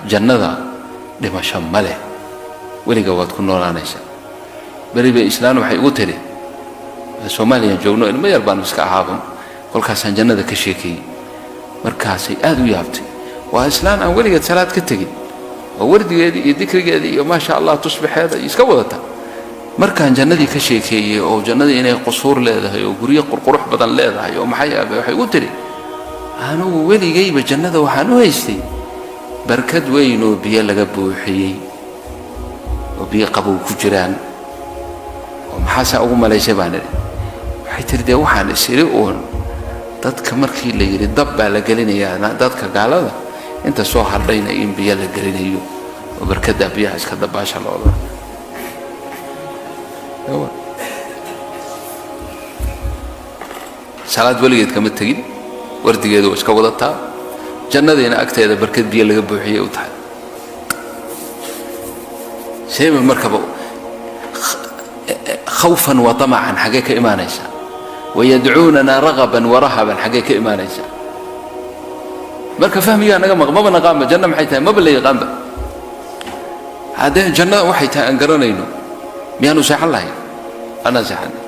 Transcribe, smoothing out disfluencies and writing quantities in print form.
jannada dhimasho ma leh weliga waad ku noolaanaysaa bariba islaam waxay ugu tiri Soomaaliya joogno ilmo yar baan iska ahaaban kolkaasaan jannada ka sheekay markaasay aad u yaabtay waa islaam aan weliga salaad ka tagin oo wardigeedii iyo dhikrigeedii iyo ma sha Allah tusbaxeeda iska wadata markaan jannadii ka sheekay oo jannadii inay qusuur leedahay oo guriyo qurqurux badan leedahay oo maxay waxay ugu tiri anu weligayba jannada waxaan u haystay barkad weyn oo biyo laga buuxiyay oo biyo qabow ku jiraan oo maxaa ugu malaysay baan waxay tiri waxaan isiri oon dadka markii la yiri dab baa la gelinayaa dadka gaalada inta soo hardayna in biyo la gelinayo oo barkada biyaha iska dabaasha looda salaad waligeed kama tagin wardigeedu iska wadataa jannadiina agteeda barkad biyo laga buuxiyay u tahay sheema markaba خوفا وطمعا حقيقة إيمانيسا ويدعوننا رغبا ورهبا حقيقة إيمانيسا مركا فهمي أنا ما بنقام جنة محيتها ما بلي قام هذا جنة وحيتها أنقرنينو ميانو ساح الله أنا ساحني